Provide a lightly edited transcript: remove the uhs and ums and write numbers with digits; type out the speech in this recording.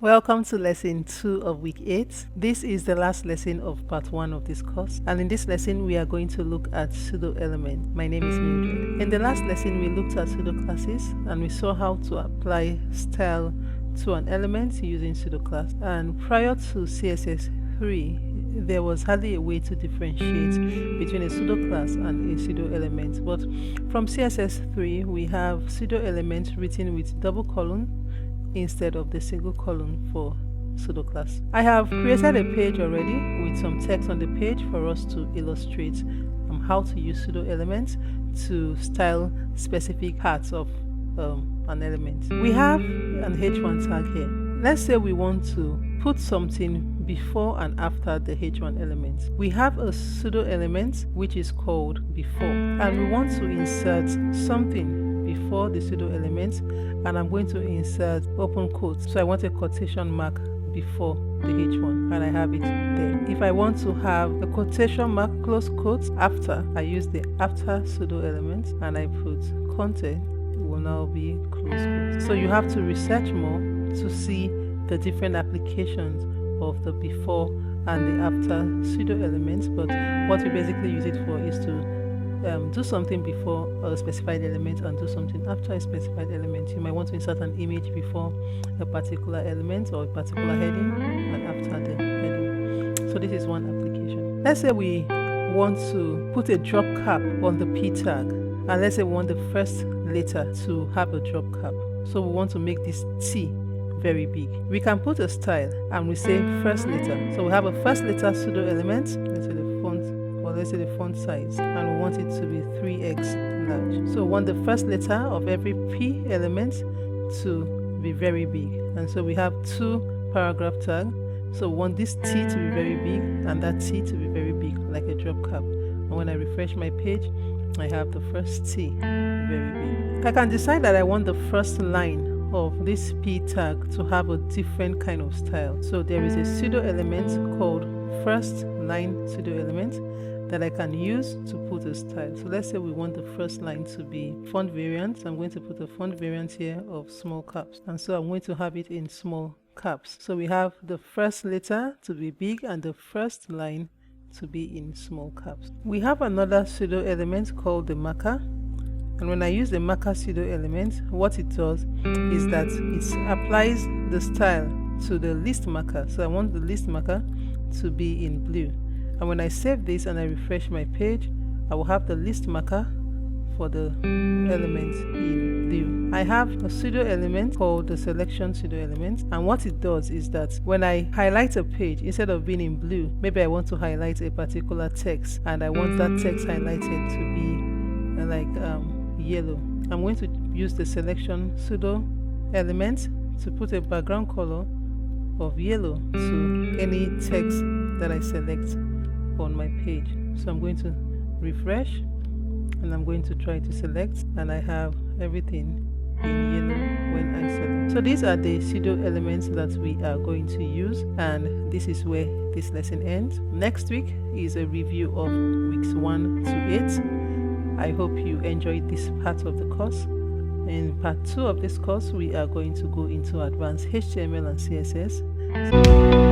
Welcome to lesson 2 of week 8. This is the last lesson of part 1 of this course, and in this lesson we are going to look at pseudo-elements. My name is Mildred. In the last lesson we looked at pseudo-classes and we saw how to apply style to an element using pseudo-class. And prior to CSS 3, there was hardly a way to differentiate between a pseudo-class and a pseudo-element. But from CSS 3 we have pseudo-elements written with double colon instead of the single column for pseudo-class. I have created a page already with some text on the page for us to illustrate how to use pseudo-elements to style specific parts of an element. We have an h1 tag here. Let's say we want to put something before and after the h1 element. We have a pseudo-element which is called before, and we want to insert something before the pseudo element, and I'm going to insert open quotes. So I want a quotation mark before the h1 and I have it there. If I want to have a quotation mark close quotes after, I use the after pseudo element and I put content will now be close quotes. So you have to research more to see the different applications of the before and the after pseudo elements, but what we basically use it for is to do something before a specified element and do something after a specified element. You might want to insert an image before a particular element or a particular heading and after the heading. So this is one application. Let's say we want to put a drop cap on the P tag, and let's say we want the first letter to have a drop cap. So we want to make this T very big. We can put a style and we say first letter. So we have a first letter pseudo element. Let's say the font, or let's say the font size, and we want it to be 3x large. So we want the first letter of every P element to be very big, and so we have two paragraph tags. So we want this T to be very big and that T to be very big, like a drop cap. And when I refresh my page, I have the first T very big. I can decide that I want the first line of this P tag to have a different kind of style. So there is a pseudo element called first line pseudo element that I can use to put a style. So let's say we want the first line to be font variant. I'm going to put a font variant here of small caps, and so I'm going to have it in small caps. So we have the first letter to be big and the first line to be in small caps. We have another pseudo element called the marker, and when I use the marker pseudo element, what it does is that it applies the style to the list marker. So I want the list marker to be in blue, and when I save this and I refresh my page, I will have the list marker for the element in blue. I have a pseudo element called the selection pseudo element, and what it does is that when I highlight a page, instead of being in blue, maybe I want to highlight a particular text and I want that text highlighted to be like yellow. I'm going to use the selection pseudo element to put a background color of yellow to any text that I select on my page. So I'm going to refresh and I'm going to try to select, and I have everything in yellow when I select. So these are the pseudo elements that we are going to use, and this is where this lesson ends. Next week is a review of weeks 1 to 8. I hope you enjoyed this part of the course. In part 2 of this course, we are going to go into advanced HTML and CSS.